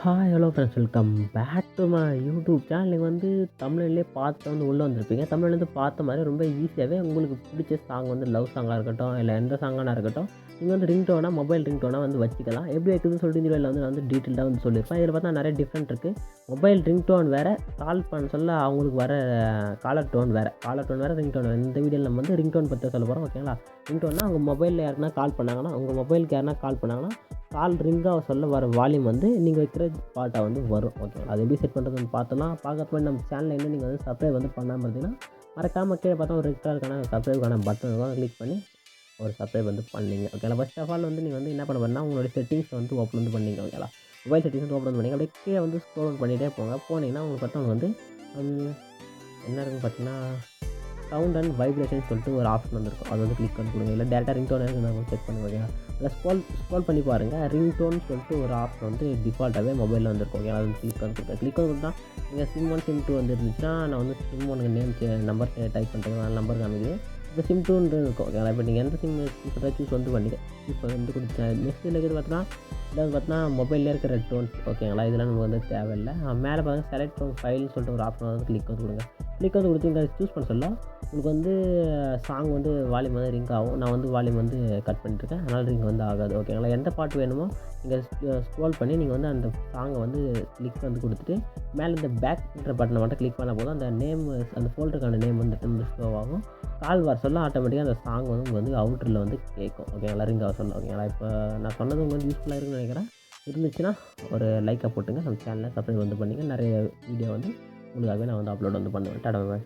Hi hello friends, welcome back to my YouTube channel. நீங்கள் வந்து தமிழ்லேயே பார்த்து வந்து உள்ளே வந்திருப்பீங்க. தமிழ்லேருந்து பார்த்த மாதிரி ரொம்ப ஈஸியாகவே உங்களுக்கு பிடிச்ச சாங் வந்து லவ் சாங்காக இருக்கட்டும், இல்லை எந்த சாங்கானா இருக்கட்டும், நீங்கள் வந்து ரிங்டோனாக மொபைல் ரிங்டோனாக வந்து வச்சுக்கலாம். எப்படி வைக்கிறதுன்னு சொல்லிட்டு இந்த வீடியோவில் வந்து நான் வந்து டீட்டெயிலாக வந்து சொல்லியிருப்பேன். இதில் பார்த்தா நிறைய டிஃப்ரெண்ட் இருக்குது. மொபைல் ரிங்டோன் வேறு, கால் பண்ண சொல்ல அவங்களுக்கு வர காலர் டோன் வேறு, ரிங்டோன் வேறு. இந்த வீடியோவில் நம்ம வந்து ரிங்டோன் பற்றி சொல்ல போகிறோம். ஓகேங்களா? ரிங்டோன்னா அவங்க மொபைலில் யாருன்னா கால் பண்ணாங்கன்னா, உங்கள் மொபைலுக்கு யாருன்னா கால் பண்ணாங்கன்னா கால் ரிங்காக சொல்ல வர வால்யூம் வந்து நீங்கள் வைக்கிற பாட்டாக வந்து வரும். ஓகேங்களா? அது எப்படி செட் பண்ணுறதுன்னு பார்த்தோன்னா, பார்க்கறதுக்கு முன்னாடி நம்ம சேனலில் இன்னும் நீங்கள் வந்து சப்ஸ்கிரைப் வந்து பண்ணாமல் இருந்தீங்கன்னா, மறக்காமல் கீழே பார்த்தா ஒரு ரெட் கலருக்கான சப்ஸ்கிரைப்க்கான பட்டன் இருக்கும். அதை கிளிக் பண்ணி ஒரு சப்ஸ்கிரைப் வந்து பண்ணிங்க. ஓகேங்களா? ஃபர்ஸ்ட் ஆஃப் ஆல் வந்து நீங்கள் வந்து என்ன பண்ண போறீங்கன்னா, உங்களுடைய செட்டிங்ஸ் வந்து ஓப்பன் வந்து பண்ணிங்க. ஓகேங்களா? மொபைல் செட்டிங்ஸ் வந்து ஓப்பன் பண்ணிங்க. அப்படியே கீழே வந்து ஸ்க்ரோல் பண்ணிகிட்டே போங்க. போனீங்கன்னா உங்களுக்கு பார்த்தா உங்களுக்கு வந்து என்ன இருக்குன்னு பார்த்தீங்கன்னா, சவுண்ட் அண்ட் வைப்ரேஷன் சொல்லிட்டு ஒரு ஆப்ஷன் வந்துருக்கும். அது வந்து கிளிக் பண்ணி கொடுங்க. இல்லை டேரெக்டாக ரிங்டோன் நான் செக் பண்ணி ஓகேங்களா? அதில் ஸ்க்ரோல் பண்ணி பாருங்கள். ரிங்டோன் சொல்லிட்டு ஒரு ஆப்ஷன் வந்து டிஃபால்ட்டாகவே மொபைலில் வந்துருக்கும். ஓகே, அது வந்து கிளிக் பண்ணி கொடுங்க. கிளிக் பண்ணி கொடுத்தா நீங்கள் சிம் 1 சிம் 2 வந்து இருந்துச்சுன்னா, நான் வந்து சிம் 1க்கு நம்பர் டைப் பண்ணுறேன். நான் நம்பர் காமிக்குது. இப்போ சிம் 2ன்றது இருக்கும். ஓகேங்களா? இப்போ நீங்கள் எந்த சிம் சூஸ் வந்து பண்ணிக்க இப்போ வந்து கொடுத்தேன். நெக்ஸ்ட் இதில் இருக்கிறது பார்த்தீங்கன்னா மொபைலில் இருக்கிற டோன்ஸ். ஓகேங்களா? இதெல்லாம் நமக்கு வந்து தேவையில்லை. மேலே பாருங்கள் செலக்ட் ஃப்ரம் ஃபைல்னு சொல்லிட்டு ஒரு ஆப்ஷன் வந்து கிளிக் வந்து கொடுங்க. கிளிக் வந்து கொடுத்து இங்கே சூஸ் பண்ண சொல்ல உங்களுக்கு வந்து சாங் வந்து வால்யூம் வந்து ரிங்க் ஆகும். நான் வந்து வால்யூம் வந்து கட் பண்ணிட்டுருக்கேன். அதனால் ரிங் வந்து ஆகாது. ஓகேங்களா? எந்த பாட்டு வேணுமோ நீங்கள் ஸ்க்ரோல் பண்ணி நீங்கள் வந்து அந்த சாங்கை வந்து கிளிக் வந்து கொடுத்துட்டு மேலே இந்த பேக்ன்ற பட்டனை மட்டும் கிளிக் பண்ணால் போதும். அந்த நேம், அந்த ஃபோல்டருக்கான நேம் வந்து ஷோ ஆகும். கால் வர சொல்ல ஆட்டோமேட்டிக்காக அந்த சாங் வந்து அவுட்டரில் வந்து கேட்கும். ஓகேங்களா? ரிங் ஆக சொல்ல. ஓகேங்களா? இப்போ நான் சொன்னது உங்களுக்கு வந்து யூஸ்ஃபுல்லாக இருக்குன்னு நினைக்கிறேன். இருந்துச்சுன்னா ஒரு லைக்கை போட்டுங்க. நம்ம சேனலை சப்ஸ்கிரைப் வந்து பண்ணிங்க. நிறைய வீடியோ வந்து உங்களுக்காகவே நான் வந்து அப்லோட் வந்து பண்ணுவேன். டாடா பாய்.